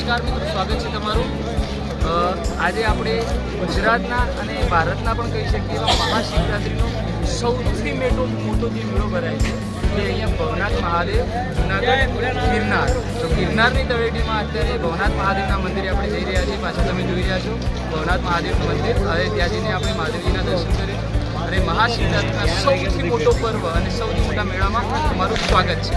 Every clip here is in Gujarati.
નમસ્કાર મિત્રો, સ્વાગત છે તમારું। આજે આપણે ગુજરાતના અને ભારતના પણ કહી શકીએ એવા મહાશિવરાત્રિનો સૌથી મોટો જે મેળો ભરાય છે તે અહીંયા ભવનાથ મહાદેવ જૂનાગઢ ગિરનાર। તો ગિરનારની તળેટીમાં અત્યારે ભવનાથ મહાદેવના મંદિરે આપણે જઈ રહ્યા છીએ। પાછળ તમે જોઈ રહ્યા છો ભવનાથ મહાદેવનું મંદિર। હવે ત્યાં જઈને આપણે મહાદેવજીના દર્શન કરીએ અને મહાશિવરાત્રિના સૌથી મોટો પર્વ અને સૌથી મોટા મેળામાં તમારું સ્વાગત છે।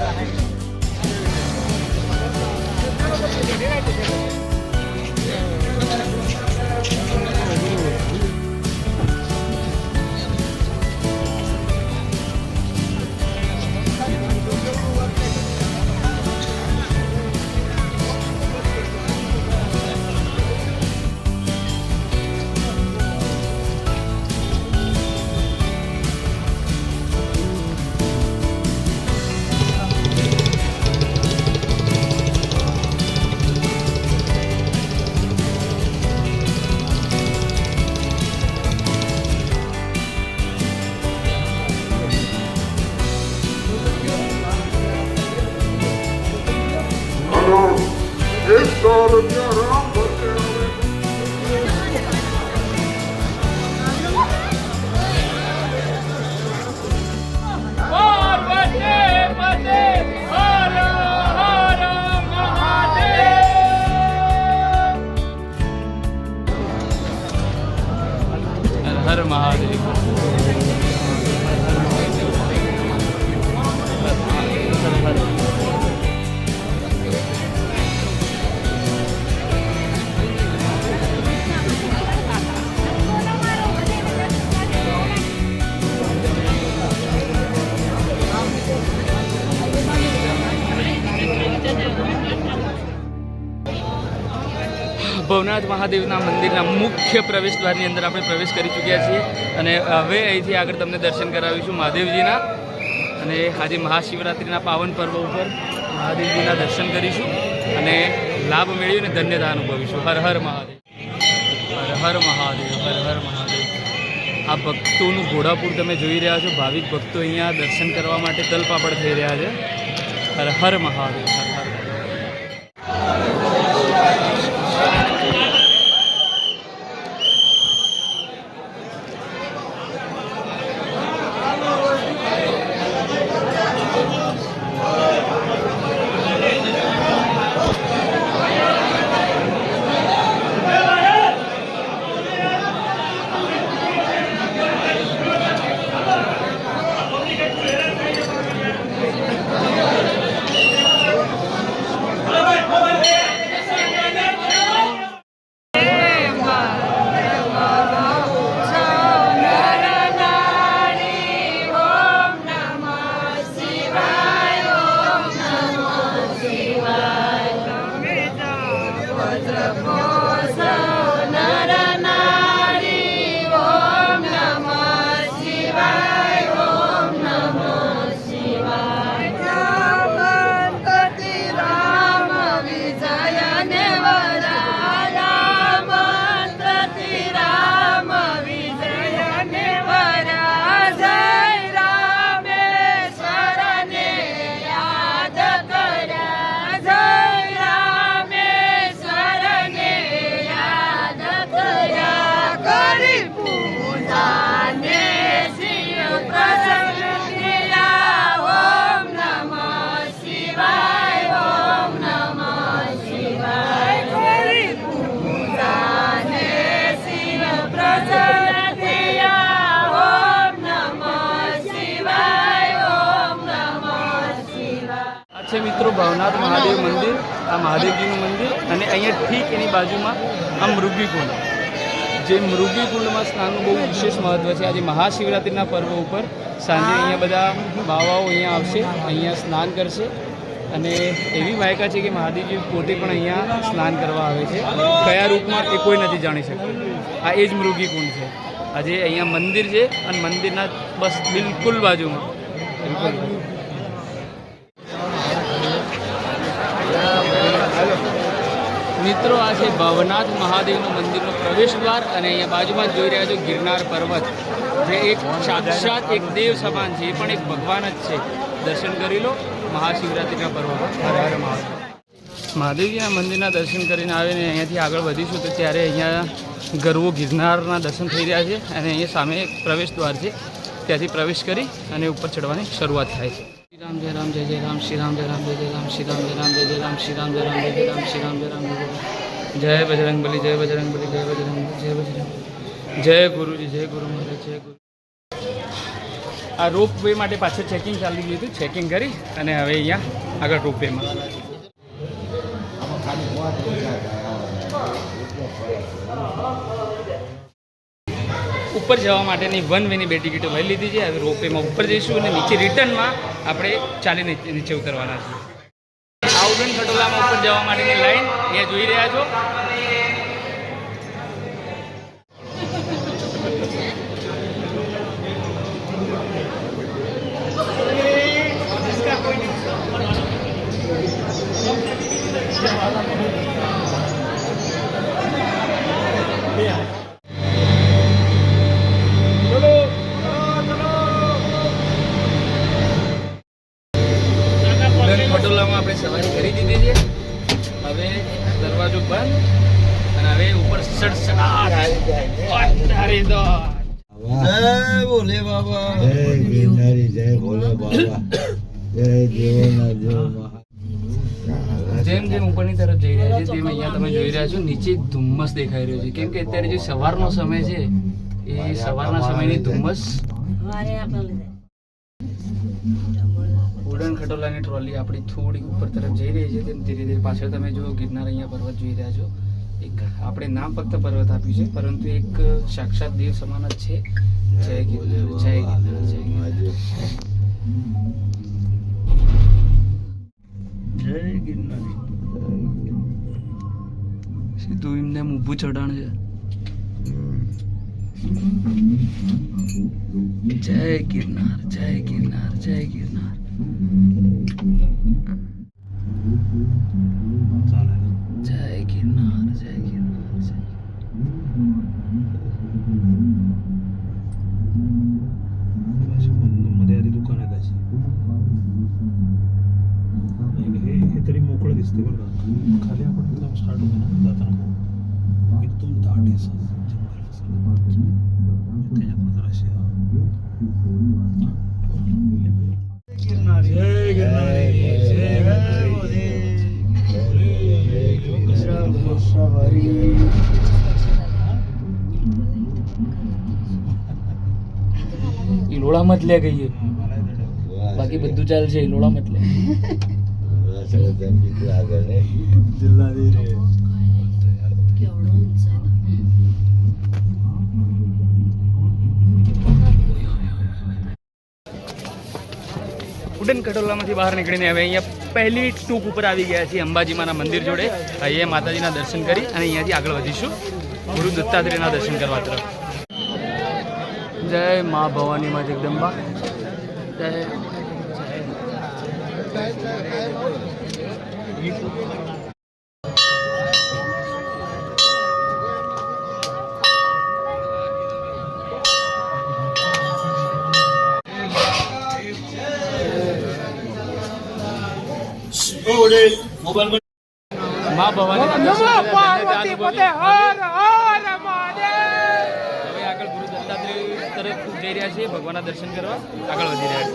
हर महादेव। ભવનાથ મહાદેવના મંદિરના મુખ્ય પ્રવેશદ્વારની અંદર આપણે પ્રવેશ કરી ચૂક્યા છીએ અને હવે અહીંથી આગળ તમને દર્શન કરાવીશું મહાદેવજીના। અને આજે મહાશિવરાત્રિના પાવન પર્વ ઉપર મહાદેવજીના દર્શન કરીશું અને લાભ મેળવીને ધન્યતા અનુભવીશું। હર હર મહાદેવ, હર હર મહાદેવ, હર હર મહાદેવ। આ ભક્તોનું ઘોડાપુર તમે જોઈ રહ્યા છો। ભાવિક ભક્તો અહીંયા દર્શન કરવા માટે તલપાપડ થઈ રહ્યા છે। હર હર મહાદેવ, હર હર। છે મિત્રો ભવનાથ મહાદેવ મંદિર। આ મહાદેવજીનું મંદિર અને અહીંયા ઠીક એની બાજુમાં આ મૃગીકુંડ, જે મૃગીકુંડમાં સ્નાનનું બહુ વિશેષ મહત્ત્વ છે। આજે મહાશિવરાત્રિના પર્વ ઉપર સાંજે અહીંયા બધા બાવાઓ અહીંયા આવશે, અહીંયા સ્નાન કરશે અને એવી વાયકા છે કે મહાદેવજી પોતે પણ અહીંયા સ્નાન કરવા આવે છે। કયા રૂપમાં એ કોઈ નથી જાણી શકતું। આ એ જ મૃગીકુંડ છે। આજે અહીંયા મંદિર છે અને મંદિરના બસ બિલકુલ બાજુમાં મિત્રો આ છે ભવનાથ મહાદેવનું મંદિરનો પ્રવેશદ્વાર અને અહીંયા બાજુમાં જોઈ રહ્યા છો ગિરનાર પર્વત, જે એક સાક્ષાત એક દેવ સમાન છે, એ પણ એક ભગવાન જ છે। દર્શન કરી લો મહાશિવરાત્રિના પર્વ પર। હર હર મહાદેવ। મહાદેવજીના મંદિરના દર્શન કરીને આવીને અહીંયાથી આગળ વધીશું તો ત્યારે અહીંયા ગરવો ગિરનારના દર્શન થઈ રહ્યા છે અને અહીંયા સામે એક પ્રવેશ દ્વાર છે, ત્યાંથી પ્રવેશ કરી અને ઉપર ચડવાની શરૂઆત થાય છે. શ્રી રામ જય રામ જય જય રામ, શ્રી રામ જય રામ જય જય રામ, શ્રી રામ જય રામ જય જય રામ, શ્રી રામ જય રામ જય જય રામ, શ્રી રામ જય રામ જય જય રામ. જય બજરંગબલી, જય બજરંગબલી, જય બજરંગબલી, જય બજરંગ, જય ગુરુજી, જય ગુરુ મહારાજ, જય ગુરુ. આ રોપ વે માટે પાછળ ચેકિંગ ચાલી ગયું હતું, ચેકિંગ કરી અને હવે અહીંયા આગળ રોપ વેમાં ઉપર જવા માટેની 1 વેની 2 ટિકિટો લઈ લીધી છે. હવે રોપ વેમાં ઉપર જઈશું અને નીચે રિટર્નમાં આપણે ચાલીને નીચે ઉતરવાના છીએ. આ ઉડન ખટોલામાં ઉપર જવા માટેની લાઈન અહીંયા જોઈ રહ્યા છો. ખટોલામાં આપણે સવારી કરી દીધી છે. હવે દરવાજો બંધ અને હવે ઉપર બોલે બાબા, જય ગિરનારી, જય ભોલે બાબા, જય દેવોના દેવ મહા. જેમ જેમ ઉપરની તરફ જઈ રહ્યા છે તેમ અહીંયા તમે જોઈ રહ્યા છો નીચે ધુમ્મસ દેખાઈ રહ્યો છે, કેમ કે અત્યારે જે સવારનો સમય છે એ સવારના સમયની ધુમ્મસ. ઉડન ખટોલાની ટ્રોલી આપણી થોડી ઉપર તરફ જઈ રહી છે, તેમ ધીરે ધીરે પાછળ તમે જો ગિરનાર અહીંયા પર્વત જોઈ રહ્યા છો. એક આપણે નામ ફક્ત પર્વત આપ્યું છે પરંતુ એક સાક્ષાત દેવ સમાન જ છે. જય ગિરનાર, જય ગિરનાર, જય ગિરનાર, જય ગિરનાર. સીધું એમને ઊભું ચઢાણ છે. જય ગિરનાર, જય ગિરનાર, જય ગિરનાર. જય ગિરનાર, જય ગિરનાર, જય. मध्ये आधी दुकान आहे त्याची हे तरी मोकळं दिसते बरं का. खाली आपण एकदम स्टार्ट होतो ना जाताना एकदम दाट आहे असं जंगल असं त्याच्यात जराशी गिरणारी, जय गिरणारी, जय गिरणारी, લોડા મત લે કહીએ, બાકી બધું ચાલશે. લોડા મત લે. ઉડન ખટોલામાંથી બહાર નીકળીને હવે અહીંયા પહેલી ટૂંક ઉપર આવી ગયા છીએ અંબાજીમાના મંદિર જોડે. અહીંયા માતાજીના દર્શન કરી અને અહીંયાથી આગળ વધીશું ગુરુ દત્તાત્રેયના દર્શન કરવા તરફ. જય મા ભવાની માં જગદંબા, જય. મા ભવાની હવે આગળ ગુરુ દત્તાત્રેય તરફ જઈ રહ્યા છીએ ભગવાનના દર્શન કરવા, આગળ વધી રહ્યા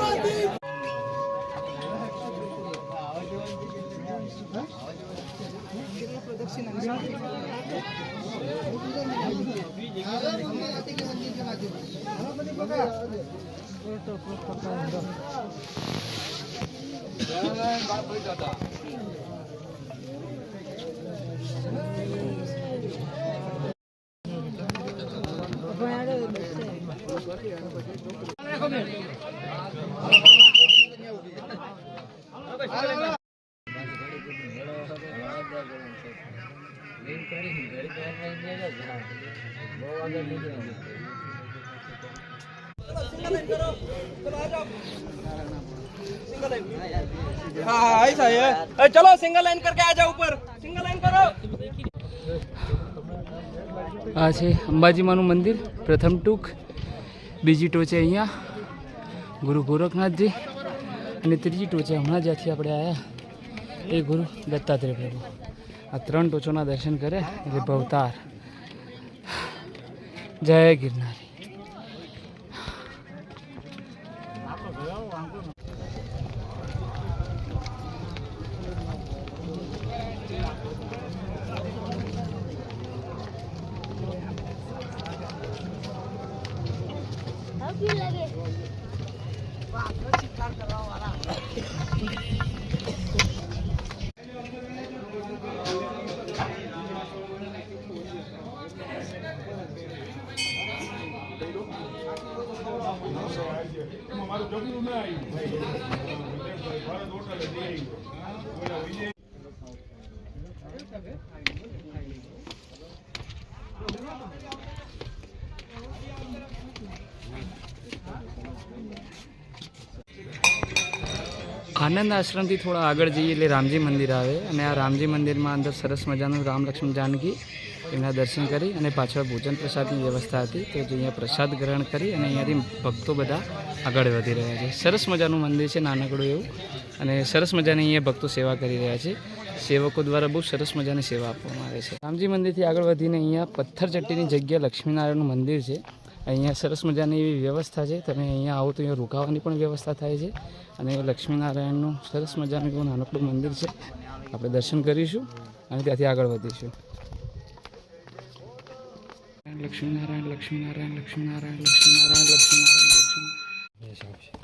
हाँ ऐसा है. चलो सिंगल लाइन करके आ जाओ ऊपर, सिंगल लाइन करो. આ છે અંબાજીમાનું મંદિર પ્રથમ ટૂંક, બીજી ટોચે અહીંયા ગુરુ ગોરખનાથજી અને ત્રીજી ટોચે હમણાં જ્યાંથી આપણે આવ્યા એ ગુરુ દત્તાત્રેય પ્રભુ. આ 3 ટોચોના દર્શન કરે એટલે ભવતાર. જય ગિરનારી. આનંદ આશ્રમથી થોડા આગળ જઈએ એટલે રામજી મંદિર આવે અને આ રામજી મંદિરમાં અંદર સરસ મજાનું રામ લક્ષ્મણ જાનકી એમના દર્શન કરી અને પાછળ ભોજન પ્રસાદની વ્યવસ્થા હતી તો અહીંયા પ્રસાદ ગ્રહણ કરી અને અહીંયાથી ભક્તો બધા આગળ વધી રહ્યા છે. સરસ મજાનું મંદિર છે, નાનકડું એવું, અને સરસ મજાની અહીંયા ભક્તો સેવા કરી રહ્યા છે. સેવકો દ્વારા બહુ સરસ મજાની સેવા આપવામાં આવે છે. રામજી મંદિરથી આગળ વધીને અહીંયા પથ્થર ચટ્ટીની જગ્યા લક્ષ્મીનારાયણનું મંદિર છે. અહીંયા સરસ મજાની એવી વ્યવસ્થા છે. તમે અહીંયા આવો તો અહીંયા રોકાવાની પણ વ્યવસ્થા થાય છે અને લક્ષ્મીનારાયણનું સરસ મજાનું એવું નાનકડું મંદિર છે. આપણે દર્શન કરીશું અને ત્યાંથી આગળ વધીશું. લક્ષ્મીનારાયણ લક્ષ્મીનારાયણ લક્ષ્મીનારાયણ લક્ષ્મીનારાયણ લક્ષ્મીનારાયણ લક્ષ્મી.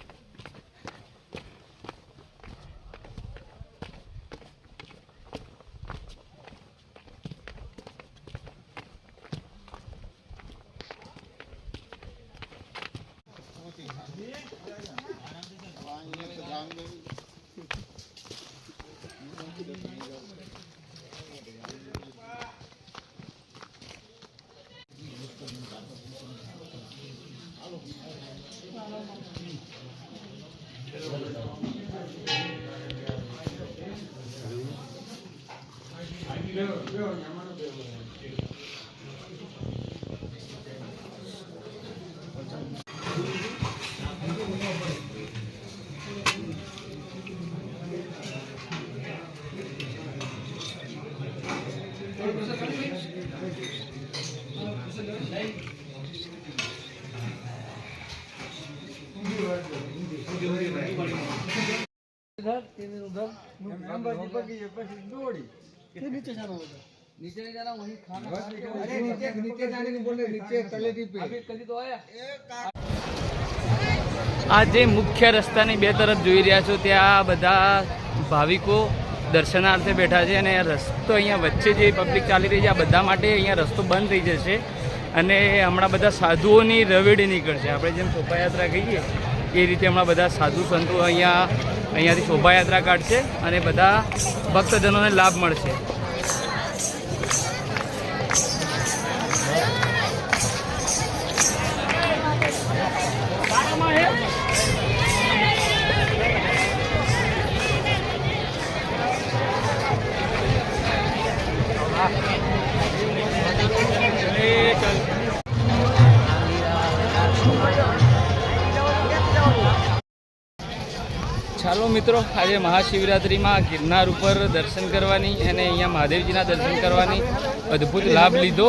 આ જે મુખ્ય રસ્તાની બે તરફ જોઈ રહ્યા છો ત્યાં બધા ભાવિકો દર્શનાર્થે બેઠા છે અને રસ્તો અહીંયા વચ્ચે જે પબ્લિક ચાલી રહી છે આ બધા માટે અહીંયા રસ્તો બંધ થઈ જશે અને હમણાં બધા સાધુઓની રવેડી નીકળશે. આપણે જેમ શોભાયાત્રા કહીએ એ રીતે હમણાં બધા સાધુ સંતો અહીંયાથી શોભાયાત્રા કાઢશે અને બધા ભક્તજનોને લાભ મળશે. ચાલો મિત્રો, આજે મહાશિવરાત્રિમાં ગિરનાર ઉપર દર્શન કરવાની અને અહીંયા મહાદેવજીના દર્શન કરવાની અદ્ભુત લાભ લીધો.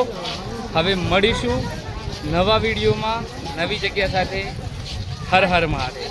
હવે મળીશું નવા વિડીયોમાં નવી જગ્યા સાથે. હર હર મહાદેવ.